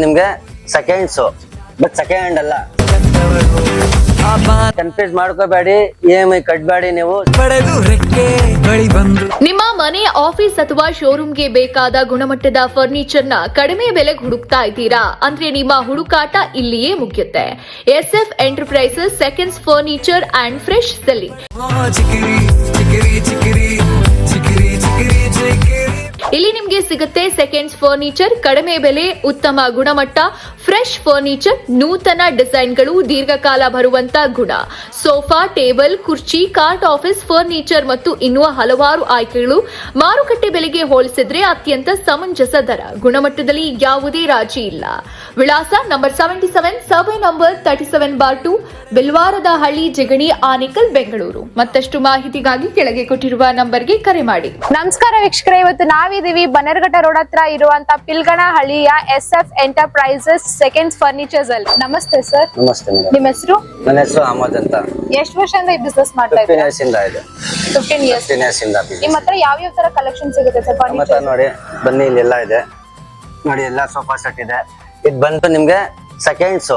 ನಿಮ್ಗೆ seconds but second hand ಅಲ್ಲ. Confuse ಮಾಡ್ಕೋಬೇಡಿ, EMI ಕಟ್ಬೇಡಿ ನೀವು. ನಿಮ್ಮ ಮನೆ, ಆಫೀಸ್ ಅಥವಾ ಶೋರೂಮ್ಗೆ ಬೇಕಾದ ಗುಣಮಟ್ಟದ ಫರ್ನಿಚರ್ ನ ಕಡಿಮೆ ಬೆಲೆಗೆ ಹುಡುಕ್ತಾ ಇದ್ದೀರಾ ಅಂದ್ರೆ ನಿಮ್ಮ ಹುಡುಕಾಟ ಇಲ್ಲಿಯೇ ಮುಗಿಯುತ್ತೆ. SF enterprises seconds furniture and fresh selling. ಇಲ್ಲಿ ನಿಮ್ಗೆ ಸಿಗುತ್ತೆ ಸೆಕೆಂಡ್ಸ್ ಫರ್ನಿಚರ್, ಕಡಿಮೆ ಬೆಲೆ, ಉತ್ತಮ ಗುಣಮಟ್ಟ, ಫ್ರೆಶ್ ಫರ್ನಿಚರ್, ನೂತನ ಡಿಸೈನ್ಗಳು, ದೀರ್ಘಕಾಲ ಬರುವಂತ ಗುಣ, ಸೋಫಾ, ಟೇಬಲ್, ಕುರ್ಚಿ, ಕಾರ್ಟ್ ಆಫೀಸ್ ಫರ್ನಿಚರ್ ಮತ್ತು ಇನ್ನೂ ಹಲವಾರು ಆಯ್ಕೆಗಳು. ಮಾರುಕಟ್ಟೆ ಬೆಲೆಗೆ ಹೋಲಿಸಿದ್ರೆ ಅತ್ಯಂತ ಸಮಂಜಸ ದರ, ಗುಣಮಟ್ಟದಲ್ಲಿ ಯಾವುದೇ ರಾಜಿ ಇಲ್ಲ. ವಿಳಾಸ number 77, survey number 37/2, Bilwaradahalli, Jigani, Anekal, Bengaluru. ಮತ್ತಷ್ಟು ಮಾಹಿತಿಗಾಗಿ ಕೆಳಗೆ ಕೊಟ್ಟಿರುವ ನಂಬರ್ಗೆ ಕರೆ ಮಾಡಿ. ನಮಸ್ಕಾರ ವೀಕ್ಷಕರೇ, ಇವತ್ತು ನಾವಿದೀವಿ ಬನ್ನೇರಘಟ್ಟ ರೋಡ್ ಹತ್ರ ಇರುವಂತ ಪಿಲ್ಗಣಹಳ್ಳಿಯ SF ಎಂಟರ್ಪ್ರೈಸಸ್ ಸೆಕೆಂಡ್ಸ್ ಫರ್ನಿಚರ್ಸ್ ಅಲ್ಲಿ. ನಮಸ್ತೆ ಸರ್. ನಮಸ್ತೆ ಮೇಡಮ್. ನಿಮ್ಮ ಹೆಸರು? ನನ್ನ ಹೆಸರು ಅಹಮದ್ ಅಂತ. ಎಷ್ಟು ವರ್ಷದಿಂದ ಈ ಬಿಸ್ನೆಸ್ ಮಾಡ್ತಾ 15 ಇದ್ದೀರಾ? years ಇಂದ ಇದೆ. 15 ಇಯರ್ಸ್. 15 years ಇಂದ ನಿಮ್ಮ ಹತ್ರ ಯಾವ ತರ ಕಲೆಕ್ಷನ್ ಸಿಗುತ್ತೆ ಸರ್ ನಮ್ಮ ಹತ್ರ ಫರ್ನಿಚರ್? ನೋಡಿ ಬನ್ನಿ, ಇಲ್ಲೆಲ್ಲ ಇದೆ ನೋಡಿ, ಎಲ್ಲ ಸೋಫಾ ಸೆಟ್ ಇದೆ. ಇದು ಬಂದು ನಿಮ್ಗೆ ಸೆಕೆಂಡ್ಸ್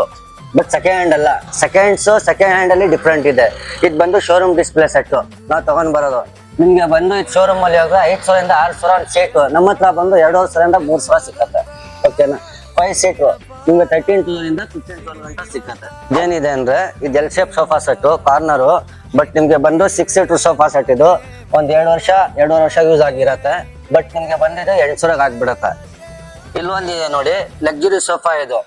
ಬಟ್ ಸೆಕೆಂಡ್ ಹ್ಯಾಂಡ್ ಅಲ್ಲ. ಸೆಕೆಂಡ್ ಹ್ಯಾಂಡ್ ಅಲ್ಲಿ ಡಿಫ್ರೆಂಟ್ ಇದೆ. ಇದು ಬಂದು ಶೋರೂಮ್ ಡಿಸ್ಪ್ಲೇ ಸೆಟ್ ನಾವು ತಗೊಂಡ್ ಬರೋದು. ನಿಮ್ಗೆ ಬಂದು ಇದು ಶೋರೂಮ್ ಅಲ್ಲಿ ಹೋದ್ರೆ 5,000 ಇಂದ 6,000 ಒಂದು ಸೀಟು. ನಮ್ಮ ಹತ್ರ ಬಂದು 2,500 ಇಂದ 3,000 ಸಿಕ್ಕತ್ತೆ. ಓಕೆನಾ? 5 ಸೀಟು ನಿಮ್ಗೆ 13,000 ಇಂದ 15,000 ಗಂಟ ಸಿಕ್ಕತ್ತೆ. ಏನಿದೆ ಅಂದ್ರೆ ಇದು L shape sofa set corner, but ನಿಮ್ಗೆ ಬಂದು 6 ಸೀಟರ್ ಸೋಫಾ ಸೆಟ್. ಇದು ಒಂದ್ 2 ವರ್ಷ ಯೂಸ್ ಆಗಿರತ್ತೆ. ಬಟ್ ನಿಮ್ಗೆ ಬಂದಿದೆ 8,000 ಆಗ್ಬಿಡತ್ತೆ. ಇಲ್ಲೊಂದಿದೆ ನೋಡಿ, ಲಕ್ಸುರಿ ಸೋಫಾ. ಇದು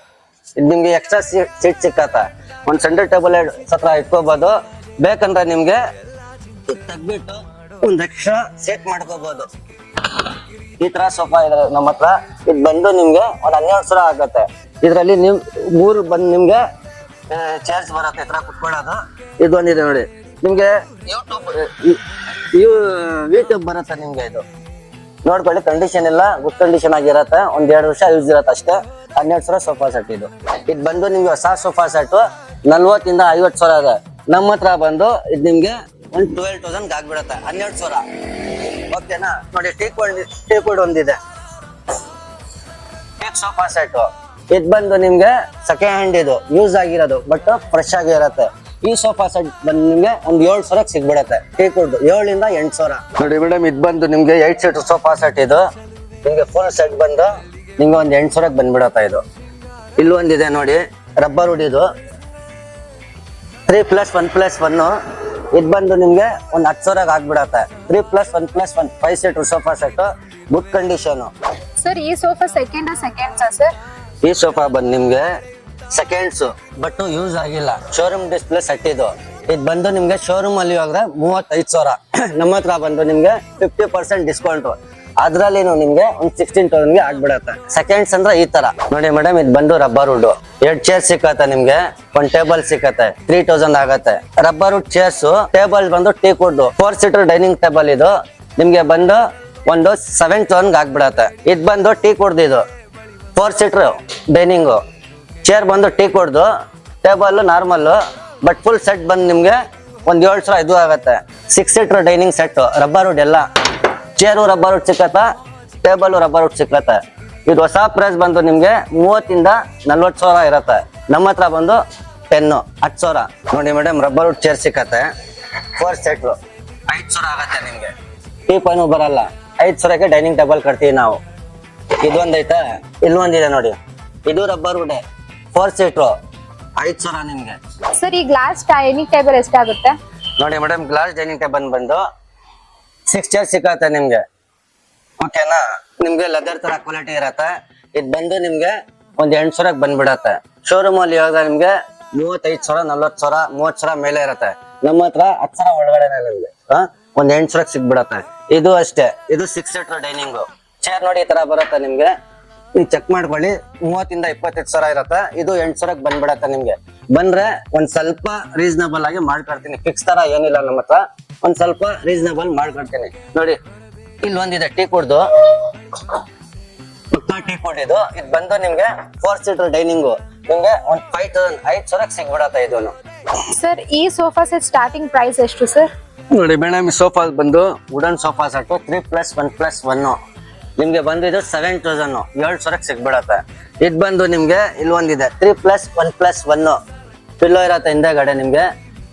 ನಿಮ್ಗೆ ಎಕ್ಸ್ಟ್ರಾ ಸೀಟ್ ಸಿಕ್ಕತ್ತೆ. ಒಂದ್ ಸೆಂಟರ್ ಟೇಬಲ್ ಹತ್ರ ಇಟ್ಕೋಬಹುದು. ಬೇಕಂದ್ರೆ ನಿಮ್ಗೆ ತೆಗ್ಬಿಟ್ಟು ಒಂದ್ ಎಕ್ಸ್ಟ್ರಾ ಸೆಟ್ ಮಾಡ್ಕೋಬಹುದು. ಈ ತರ ಸೋಫಾ ಇದೆ ನಮ್ಮ ಹತ್ರ. ಇದು ಬಂದು ನಿಮ್ಗೆ ಒಂದ್ 12,000 ಆಗತ್ತೆ. ಇದ್ರಲ್ಲಿ ನಿಮ್ 3 ಬಂದು ನಿಮ್ಗೆ ಚೇರ್ಸ್ ಬರತ್ತೆ, ಈ ತರ ಕುತ್ಕೊಳ್ಳೋದು. ಇದೊಂದಿದೆ ನೋಡಿ, ನಿಮ್ಗೆ ಯೂಟ್ಯೂಬ್ ಬರುತ್ತೆ ನಿಮ್ಗೆ. ಇದು ನೋಡ್ಕೊಳ್ಳಿ, ಕಂಡೀಷನ್ ಎಲ್ಲ ಗುಡ್ ಕಂಡೀಷನ್ ಆಗಿರತ್ತೆ. ಒಂದ್ 2 ವರ್ಷ ಯೂಸ್ ಇರತ್ತೆ ಅಷ್ಟೇ. 12,000 ಸೋಫಾ ಸೆಟ್ ಇದು. ಇದು ಬಂದು ನಿಮ್ಗೆ ಹೊಸ ಸೋಫಾ ಸೆಟ್ 40 ಇಂದ 50,000 ಇದೆ. ನಮ್ಮ ಹತ್ರ ಬಂದು ಇದು ನಿಮ್ಗೆ ಒಂದ್ 12,000 ಆಗ್ಬಿಡತ್ತೆ, 12,000. ಓಕೆನಾ? ನೋಡಿ, ಟೀಕ್ ಒಂದಿದೆ, ಟೀಕ್ ಸೋಫಾ ಸೆಟ್. ಇದು ಬಂದು ನಿಮ್ಗೆ ಸೆಕೆಂಡ್ ಹ್ಯಾಂಡ್, ಇದು ಯೂಸ್ ಆಗಿರೋದು ಬಟ್ ಫ್ರೆಶ್ ಆಗಿರತ್ತೆ. ಈ ಸೋಫಾ ಸೆಟ್ ಬಂದು ನಿಮ್ಗೆ ಒಂದ್ 7,000 ಸಿಗ್ಬಿಡತ್ತೆ. ಟೀಕ್ವುಡ್ 7 ಇಂದ 8,000. ನೋಡಿ ಮೇಡಮ್, ಇದು ಬಂದು ನಿಮ್ಗೆ 8 ಸೀಟರ್ ಸೋಫಾ ಸೆಟ್. ಇದು ನಿಮ್ಗೆ ಫುಲ್ ಸೆಟ್ ಬಂದು ನಿಮ್ಗೆ ಒಂದ್ 8,000 ಬಂದ್ಬಿಡತ್ತ. ಇದು ಇಲ್ಲೊಂದಿದೆ ನೋಡಿ, ರಬ್ಬರ್ ವುಡ್. ಇದು 3+1+1. ಇದು ಬಂದು ನಿಮ್ಗೆ ಒಂದ್ 10,000 ಆಗ್ಬಿಡತ್ತೆ. 3+1+1 5 seater sofa set, good condition. Sir, ಈ ಸೋಫಾ ಸೆಕೆಂಡ್ಸಾ ಸರ್? ಈ ಸೋಫಾ ಬಂದು ನಿಮ್ಗೆ ಸೆಕೆಂಡ್ಸ್ ಬಟ್ ಯೂಸ್ ಆಗಿಲ್ಲ, ಶೋರೂಮ್ ಡಿಸ್ಪ್ಲೇ ಸೆಟ್. ಇದು ಬಂದು ನಿಮ್ಗೆ ಶೋರೂಮ್ ಅಲ್ಲಿ ಹೋದ್ರೆ 35,000. ನಮ್ಮ ಹತ್ರ ಬಂದು ನಿಮ್ಗೆ 50% ಡಿಸ್ಕೌಂಟ್. ಅದ್ರಲ್ಲಿ ನಿಮ್ಗೆ ಒಂದ್ 16,000 ಆಗ್ಬಿಡತ್ತೆ. ಸೆಕೆಂಡ್ಸ್ ಅಂದ್ರೆ ಈ ತರ ನೋಡಿ ಮೇಡಮ್. ಇದು ಬಂದು ರಬ್ಬರ್ ವುಡ್. 2 ಚೇರ್ ಸಿಕ್ಕತ್ತೆ ನಿಮ್ಗೆ, ಒಂದ್ ಟೇಬಲ್ ಸಿಕ್ಕತ್ತೆ. 3,000 ಆಗತ್ತೆ. ರಬ್ಬರ್ ವುಡ್ ಚೇರ್ಸ್, ಟೇಬಲ್ ಬಂದು teak wood 4 seater dining table. ಇದು ನಿಮ್ಗೆ ಬಂದು ಒಂದು 7,000 ಆಗ್ಬಿಡತ್ತೆ. ಇದು ಬಂದು ಟೀಕ್ ವುಡ್. ಇದು 4 ಸೀಟರ್ ಡೈನಿಂಗ್ ಚೇರ್ ಬಂದು teak wood, table normal, but full set ಬಂದು ನಿಮ್ಗೆ ಒಂದ್ 7,000 ಇದು ಆಗತ್ತೆ. 6 seater dining set, rubber wood ಎಲ್ಲ. ಚೇರು ರಬ್ಬರ್ ವುಡ್ ಸಿಕ್ಕತ್ತ, ಟೇಬಲ್ ರಬ್ಬರ್ ವುಡ್ ಸಿಕ್ಕತ್ತೆ. ಇದು ಹೊಸ ಪ್ರೈಸ್ ಬಂದು ನಿಮ್ಗೆ 30 ಇಂದ 40,000 ಇರತ್ತೆ. ನಮ್ಮ ಹತ್ರ ಬಂದು 10,000 ನೋಡಿ ಮೇಡಮ್. ರಬ್ಬರ್ ವುಡ್ ಚೇರ್ ಸಿಕ್ಕತ್ತೆ, 4 ಸೆಟ್ 5,000 ಆಗತ್ತೆ ನಿಮ್ಗೆ. ಟೀಪನು ಬರಲ್ಲ. 5,000ಕ್ಕೆ ಡೈನಿಂಗ್ ಟೇಬಲ್ ಕಟ್ತೀವಿ ನಾವು. ಇದೊಂದೈತೆ, ಇಲ್ಲೊಂದಿದೆ ನೋಡಿ, ಇದು ರಬ್ಬರ್ ವುಡ್ 4 ಸೀಟ್ರು 5,000 ನಿಮ್ಗೆ. ಸರ್, ಈ ಗ್ಲಾಸ್ ಡೈನಿಂಗ್ ಟೇಬಲ್ ಎಷ್ಟಾಗುತ್ತೆ? ನೋಡಿ ಮೇಡಮ್, ಗ್ಲಾಸ್ ಡೈನಿಂಗ್ ಟೇಬಲ್ ಬಂದು 6 ಚೇರ್ ಸಿಕ್ಕತ್ತೆ ನಿಮ್ಗೆ. ಓಕೆನಾ? ನಿಮ್ಗೆ ಲೆದರ್ ತರ ಕ್ವಾಲಿಟಿ ಇರತ್ತೆ. ಇದು ಬಂದು ನಿಮ್ಗೆ ಒಂದ್ 8,000 ಬಂದ್ಬಿಡತ್ತೆ. ಶೋರೂಮ್ ಅಲ್ಲಿ ಹೋದ್ರೆ ನಿಮ್ಗೆ 35,000, 40,000, 30,000 ಮೇಲೆ ಇರತ್ತೆ. ನಮ್ಮ ಹತ್ರ 10,000 ಒಳಗಡೆನೆ ನಿಮ್ಗೆ ಒಂದ್ 8,000 ಸಿಗ್ಬಿಡತ್ತೆ. ಇದು ಅಷ್ಟೇ, ಇದು 6 ಸೀಟರ್ ಡೈನಿಂಗ್ ಚೇರ್ ನೋಡಿ, ಈ ತರ ಬರುತ್ತೆ ನಿಮ್ಗೆ. ನೀವು ಚೆಕ್ ಮಾಡ್ಕೊಳ್ಳಿ, 30 ಇಂದ 25,000 ಇರತ್ತೆ. ಇದು 8,000 ಬಂದ್ಬಿಡತ್ತೆ ನಿಮ್ಗೆ. ಬಂದ್ರೆ ಒಂದ್ ಸ್ವಲ್ಪ ರೀಸನಬಲ್ ಆಗಿ ಮಾಡ್ಕೊಡ್ತೀನಿ. ಫಿಕ್ಸ್ ತರ ಏನಿಲ್ಲ ನಮ್ಮ ಹತ್ರ, ಒಂದ್ ಸ್ವಲ್ಪ ರೀಸನಬಲ್ ಮಾಡ್ಕೊಡ್ತೀನಿ. ನೋಡಿ, ಇಲ್ಲಿ ಒಂದಿದೆ ಟೀಕ್ ವುಡ್, ಪಕ್ಕಾ ಟೀಕ್ ವುಡ್. ಇದು ಬಂದು ನಿಮ್ಗೆ 4 ಸೀಟರ್ ಡೈನಿಂಗ್ ನಿಮ್ಗೆ ಒಂದ್ 5,000 ಸಿಗ್ಬಿಡತ್ತೆ. ಇದನ್ನು ಸರ್, ಈ ಸೋಫಾ ಸೆಟ್ ಸ್ಟಾರ್ಟಿಂಗ್ ಪ್ರೈಸ್ ಎಷ್ಟು ಸರ್? ನೋಡಿ ಮೇಡಮ್, ಈ ಸೋಫಾ ಬಂದು ವುಡನ್ ಸೋಫಾ ಸೆಟ್ 3+1+1. ನಿಮ್ಗೆ ಬಂದು ಇದು 7,000 7,000 ಸಿಗ್ಬಿಡತ್ತೆ. ಇದು ಬಂದು ನಿಮ್ಗೆ ಇಲ್ಲಿ ಒಂದಿದೆ 3+1+1 ಪಿಲ್ಲೋ ಇರತ್ತೆ ಹಿಂದೆಗಡೆ ನಿಮ್ಗೆ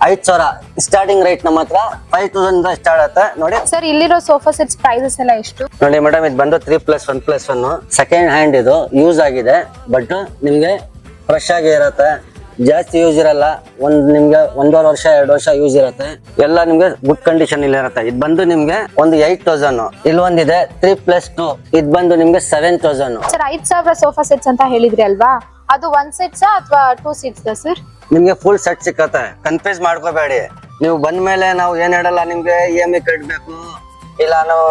5,000 ಸ್ಟಾರ್ಟಿಂಗ್ ರೇಟ್ ನಮ್ಮ ಹತ್ರ 5,000 ಸ್ಟಾರ್ಟ್ ಆಗುತ್ತೆ ನೋಡಿ. ಸರ್ ಇಲ್ಲಿರೋ ಸೋಫಾ ಸೆಟ್ಸ್ ಪ್ರೈಸಸ್ ಎಲ್ಲ ಎಷ್ಟು? ನೋಡಿ ಮೇಡಮ್ ಇದು ಬಂದು 3+1+1 ಸೆಕೆಂಡ್ ಹ್ಯಾಂಡ್ ಇದು ಯೂಸ್ ಆಗಿದೆ ಬಟ್ ನಿಮ್ಗೆ ಫ್ರೆಶ್ ಆಗಿ ಇರತ್ತೆ, ಜಾಸ್ತಿ ಯೂಸ್ ಇರಲ್ಲ. ನಿಮ್ಗೆ 1.5 ವರ್ಷ 2 ವರ್ಷ ಯೂಸ್ ಇರತ್ತೆ, ಎಲ್ಲ ನಿಮ್ಗೆ ಗುಡ್ ಕಂಡೀಷನ್ ಇಲ್ಲಿ ಇರತ್ತೆ. ಇದು ಬಂದು ನಿಮ್ಗೆ ಒಂದು 8,000. ಇಲ್ಲಿ ಒಂದಿದೆ 3+2 ಇದು ಬಂದು ನಿಮ್ಗೆ 7,000. ಸರ್ 5,000 ಸೋಫಾ ಸೆಟ್ಸ್ ಅಂತ ಹೇಳಿದ್ರಿ ಅಲ್ವಾ, ಅದು 1 ಸೆಟ್ಸ್ ಅಥವಾ 2 ಸೀಟ್ಸ್ ಸರ್? ನಿಮ್ಗೆ ಫುಲ್ ಸೆಟ್ ಸಿಕ್ಕತ್ತೆ, ಕನ್ಫ್ಯೂಸ್ ಮಾಡ್ಕೋಬೇಡಿ. ನೀವು ಬಂದ್ಮೇಲೆ ನಾವು ಏನ್ ಹೇಳಲ್ಲ ನಿಮ್ಗೆ EMI ಕಟ್ಬೇಕು ಇಲ್ಲ ನಾವು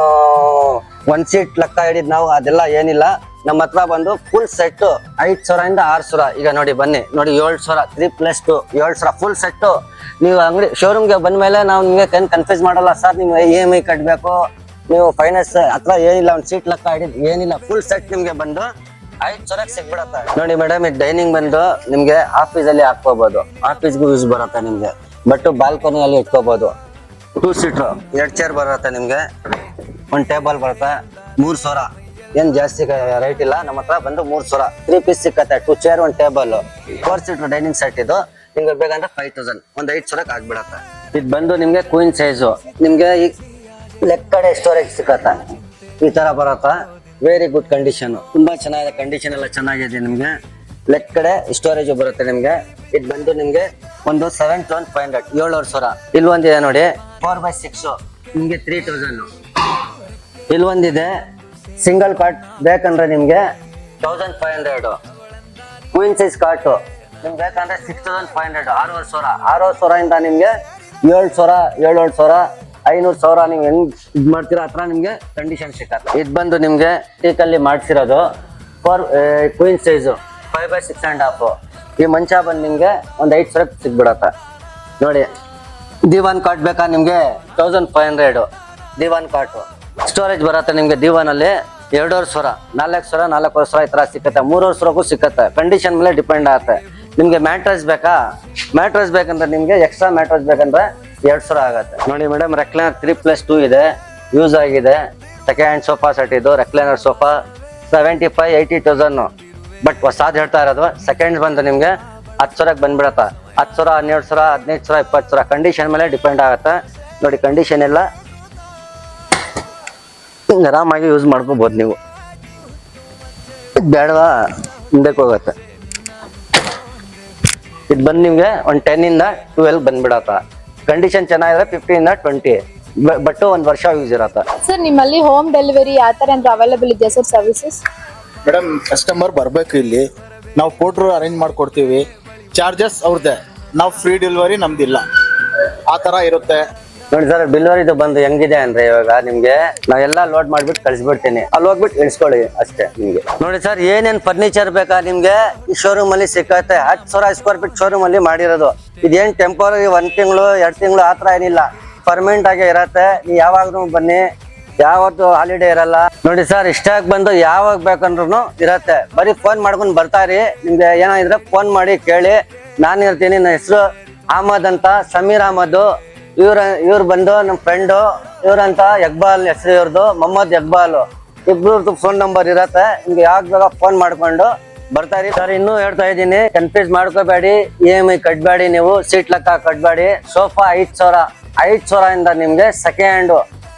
1 ಸೀಟ್ ಲೆಕ್ಕ ಹಿಡಿದ್ ನಾವು ಅದೆಲ್ಲ ಏನಿಲ್ಲ. ನಮ್ಮ ಹತ್ರ ಬಂದು ಫುಲ್ ಸೆಟ್ 5,000 ಇಂದ 6,000. ಈಗ ನೋಡಿ ಬನ್ನಿ ನೋಡಿ 7,000 3+2 7,000 ಫುಲ್ ಸೆಟ್. ನೀವು ಅಂಗಡಿ ಶೋರೂಮ್ಗೆ ಬಂದ್ಮೇಲೆ ನಾವು ನಿಮ್ಗೆ ಕನ್ಫ್ಯೂಸ್ ಮಾಡಲ್ಲ ಸರ್ ನೀವು EMI ಕಟ್ಬೇಕು ನೀವು ಫೈನಾನ್ಸ್ ಹತ್ರ ಏನಿಲ್ಲ, 1 ಸೀಟ್ ಲೆಕ್ಕ ಹಿಡಿದ್ ಏನಿಲ್ಲ, ಫುಲ್ ಸೆಟ್ ನಿಮ್ಗೆ ಬಂದು 5,000 ಸಿಗ್ಬಿಡತ್ತೆ. ನೋಡಿ ಮೇಡಮ್ ಇದು ಡೈನಿಂಗ್ ಬಂದು ನಿಮ್ಗೆ ಆಫೀಸ್ ಅಲ್ಲಿ ಹಾಕೋಬಹುದು, ಆಫೀಸ್ಗೂ ಯೂಸ್ ಬರುತ್ತೆ ನಿಮ್ಗೆ. ಬಟ್ ಬಾಲ್ಕನಿಯಲ್ಲಿ ಇಟ್ಕೋಬಹುದು. 2 ಸೀಟರ್ 2 ಚೇರ್ ಬರುತ್ತೆ ನಿಮ್ಗೆ, 1 ಟೇಬಲ್ ಬರುತ್ತೆ 3,000. ಏನ್ ಜಾಸ್ತಿ ರೇಟ್ ಇಲ್ಲ, ನಮ್ಮ ಹತ್ರ ಬಂದು 3,000 3 ಪೀಸ್ ಸಿಕ್ಕತ್ತೆ, 2 chair 1 table 4 seater dining set. ಇದು ನಿಮ್ಗೆ ಬೇಕಂದ್ರೆ 5,000 ಒಂದು 5,000 ಆಗ್ಬಿಡತ್ತೆ. ಇದು ಬಂದು ನಿಮ್ಗೆ ಕ್ವೀನ್ ಸೈಜು, ನಿಮ್ಗೆ ಈ ಲೆಗ್ ಕಡೆ ಸ್ಟೋರೇಜ್ ಸಿಕ್ಕತ್ತೆ, ಈ ತರ ಬರತ್ತ. ವೆರಿ ಗುಡ್ ಕಂಡೀಷನ್, ತುಂಬಾ ಚೆನ್ನಾಗಿದೆ, ಕಂಡೀಷನ್ ಎಲ್ಲ ಚೆನ್ನಾಗಿದೆ. ನಿಮ್ಗೆ ಲೆಗ್ ಕಡೆ ಸ್ಟೋರೇಜ್ ಬರುತ್ತೆ ನಿಮ್ಗೆ. ಇದು ಬಂದು ನಿಮ್ಗೆ ಒಂದು 7,500 7,000. ಇಲ್ಲಿ ಒಂದಿದೆ ನೋಡಿ 4x6 ನಿಮ್ಗೆ 3,000. ಇಲ್ಲಿ ಒಂದಿದೆ ಸಿಂಗಲ್ ಕಾಟ್ ಬೇಕಂದ್ರೆ ನಿಮ್ಗೆ 1,500. ಕ್ವೀನ್ ಸೈಜ್ ಕಾಟು ನಿಮ್ಗೆ ಬೇಕಂದ್ರೆ 6,500 6,000 ಇಂದ ನಿಮ್ಗೆ 7,000 7,000 500,000 ನೀವು ಹೆಂಗ್ ಇದ್ ಮಾಡ್ತೀರಾ ಹತ್ರ ನಿಮ್ಗೆ ಕಂಡೀಷನ್ ಸಿಕ್ಕತ್ತೆ. ಇದು ಬಂದು ನಿಮ್ಗೆ ಟೀಕಲ್ಲಿ ಮಾಡ್ಸಿರೋದು ಕ್ವೀನ್ ಸೈಜು 5x6.5. ಈ ಮಂಚ ಬಂದು ನಿಮ್ಗೆ ಒಂದು 5,000 ಸಿಗ್ಬಿಡತ್ತೆ. ನೋಡಿ ದಿವಾನ್ ಕಾಟ್ ಬೇಕಾ ನಿಮ್ಗೆ 1,500 ದಿವಾನ್ ಕಾಟು. ಸ್ಟೋರೇಜ್ ಬರುತ್ತೆ ನಿಮ್ಗೆ ದಿವಾನಲ್ಲಿ 2,500 4,000 4,500 ಈ ತರ ಸಿಕ್ಕತ್ತೆ, 3,000 ಸಿಕ್ಕತ್ತೆ. ಕಂಡೀಷನ್ ಮೇಲೆ ಡಿಪೆಂಡ್ ಆಗುತ್ತೆ. ನಿಮ್ಗೆ ಮ್ಯಾಟ್ರಸ್ ಬೇಕಾ, ಮ್ಯಾಟ್ರಸ್ ಬೇಕಂದ್ರೆ ನಿಮ್ಗೆ ಎಕ್ಸ್ಟ್ರಾ ಮ್ಯಾಟ್ರಸ್ ಬೇಕಂದ್ರೆ 2,000 ಆಗತ್ತೆ. ನೋಡಿ ಮೇಡಮ್ ರೆಕ್ಲೈನರ್ 3+2 ಇದೆ, ಯೂಸ್ ಆಗಿದೆ. ಸೆಕೆಂಡ್ ಹ್ಯಾಂಡ್ ಸೋಫಾ ಸೆಟ್ ಇದು ರೆಕ್ಲೈನರ್ ಸೋಫಾ 75,000-80,000. ಬಟ್ ಹೊಸಾದ್ ಹೇಳ್ತಾ ಇರೋದು. ಸೆಕೆಂಡ್ ಬಂದು ನಿಮ್ಗೆ 10,000 ಬಂದ್ಬಿಡತ್ತ, 10,000 12,000 15,000 20,000 ಕಂಡೀಷನ್ ಮೇಲೆ ಡಿಪೆಂಡ್ ಆಗುತ್ತೆ. ನೋಡಿ ಕಂಡೀಷನ್ ಎಲ್ಲ ಆರಾಮಾಗಿ ಯೂಸ್ ಮಾಡ್ಕೋಬಹುದು ನೀವು. ಬೇಡವಾ ಹಿಂದಕ್ಕೆ ಹೋಗುತ್ತೆ. ಇದು ಬಂದು ನಿಮ್ಗೆ ಒಂದು 10 ಇಂದ 12 ಬಂದ್ಬಿಡತ್ತ. ಕಂಡೀಷನ್ ಚೆನ್ನಾಗಿದ್ರೆ 15 ಇಂದ 20 ಬಟ್ 1 ವರ್ಷ ಯೂಸ್ ಇರತ್ತ. ಸರ್ ನಿಮ್ಮಲ್ಲಿ ಹೋಮ್ ಡೆಲಿವರಿ ಯಾವ ತರ ಅಂದ್ರೆ ಅವೈಲೇಬಲ್ ಇದೆಯಾ ಸರ್ ಸರ್ವಿಸಸ್? ಮೇಡಮ್ ಕಸ್ಟಮರ್ ಬರ್ಬೇಕು, ಇಲ್ಲಿ ನಾವು ಪೋಟ್ರು ಅರೇಂಜ್ ಮಾಡ್ಕೊಡ್ತೀವಿ, ಚಾರ್ಜಸ್ ಅವ್ರದ್ದೇ, ನಾವು ಫ್ರೀ ಡೆಲಿವರಿ ನಮ್ದಿಲ್ಲ, ಆ ತರ ಇರುತ್ತೆ. ನೋಡಿ ಸರ್ ಡೆಲಿವರಿದು ಬಂದು ಹೆಂಗಿದೆ ಅಂದ್ರೆ ಇವಾಗ ನಿಮ್ಗೆ ನಾವೆಲ್ಲ ಲೋಡ್ ಮಾಡ್ಬಿಟ್ಟು ಕಳಿಸ್ಬಿಡ್ತೀನಿ, ಅಲ್ಲಿ ಹೋಗ್ಬಿಟ್ಟು ಇಳಿಸ್ಕೊಳ್ಳಿ ಅಷ್ಟೇ ನಿಮ್ಗೆ. ನೋಡಿ ಸರ್ ಏನೇನ್ ಫರ್ನಿಚರ್ ಬೇಕಾ ನಿಮ್ಗೆ ಈ ಶೋರೂಮ್ ಅಲ್ಲಿ ಸಿಕ್ಕತ್ತೆ. 10,000 ಸ್ಕ್ವೇರ್ ಫೀಟ್ ಶೋರೂಮ್ ಅಲ್ಲಿ ಮಾಡಿರೋದು. ಇದೇನ್ ಟೆಂಪರರಿ 1 ತಿಂಗಳು 2 ತಿಂಗಳು ಆತರ ಏನಿಲ್ಲ, ಪರ್ಮನೆಂಟ್ ಆಗಿ ಇರತ್ತೆ. ನೀವು ಯಾವಾಗ್ಲೂ ಬನ್ನಿ, ಯಾವತ್ತು ಹಾಲಿಡೇ ಇರಲ್ಲ. ನೋಡಿ ಸರ್ ಇಷ್ಟಾಗಿ ಬಂದು ಯಾವಾಗ ಬೇಕಂದ್ರೂ ಇರತ್ತೆ. ಬರೀ ಫೋನ್ ಮಾಡ್ಕೊಂಡು ಬರ್ತಾರಿ. ನಿಮ್ಗೆ ಏನಾದ್ರೆ ಫೋನ್ ಮಾಡಿ ಕೇಳಿ, ನಾನು ಇರ್ತೀನಿ. ನನ್ನ ಹೆಸರು ಅಹಮದ್ ಅಂತ, ಸಮೀರ್ ಅಹಮದ್. ಇವ್ರು ಬಂದು ನಮ್ಮ ಫ್ರೆಂಡು, ಇವ್ರಂತ ಯಕ್ಬಾಲ್ ಹೆಸರು ಇವ್ರದ್ದು, ಮೊಹಮ್ಮದ್ ಯಕ್ಬಾಲ್. ಇಬ್ರದ್ದು ಫೋನ್ ನಂಬರ್ ಇರತ್ತೆ. ನಿಮ್ಗೆ ಯಾವಾಗ ಬೇಗ ಫೋನ್ ಮಾಡ್ಕೊಂಡು ಬರ್ತಾರಿ. ಸರ್ ಇನ್ನೂ ಹೇಳ್ತಾ ಇದ್ದೀನಿ, ಕನ್ಫ್ಯೂಸ್ ಮಾಡ್ಕೋಬೇಡಿ, EMI ಕಟ್ಬೇಡಿ, ನೀವು ಸೀಟ್ ಲೆಕ್ಕ ಕಟ್ಬೇಡಿ. ಸೋಫಾ 5,000 ಇಂದ ನಿಮ್ಗೆ ಸೆಕೆಂಡ್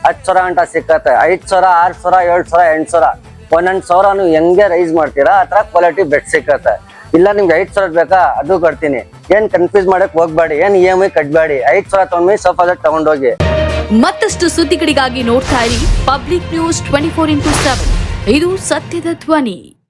10,000 ಗಂಟ ಸಿಕ್ಕತ್ತೆ. 5,000 6,000 7,000 8,000 1,000 ನೀವು ಹೆಂಗೆ ರೈಸ್ ಮಾಡ್ತೀರಾ ಆ ತರ ಕ್ವಾಲಿಟಿ ಬೆಡ್ ಸಿಕ್ಕತ್ತೆ. ಇಲ್ಲ ನಿಮ್ಗೆ 5,000 ಬೇಕಾ ಅದು ಕೊಡ್ತೀನಿ. ಏನ್ ಕನ್ಫ್ಯೂಸ್ ಮಾಡಕ್ ಹೋಗ್ಬೇಡಿ, ಏನ್ EMI ಕಟ್ಬೇಡಿ. 5,000 ತಗೊಂಡು ಸೋಫಾ ಸೆಟ್ ತಗೊಂಡೋಗಿ. ಮತ್ತಷ್ಟು ಸುದ್ದಿಗಳಿಗಾಗಿ ನೋಡ್ತಾ ಇರಿ ಪಬ್ಲಿಕ್ ನ್ಯೂಸ್ 24x7. ಇದು ಸತ್ಯದ ಧ್ವನಿ.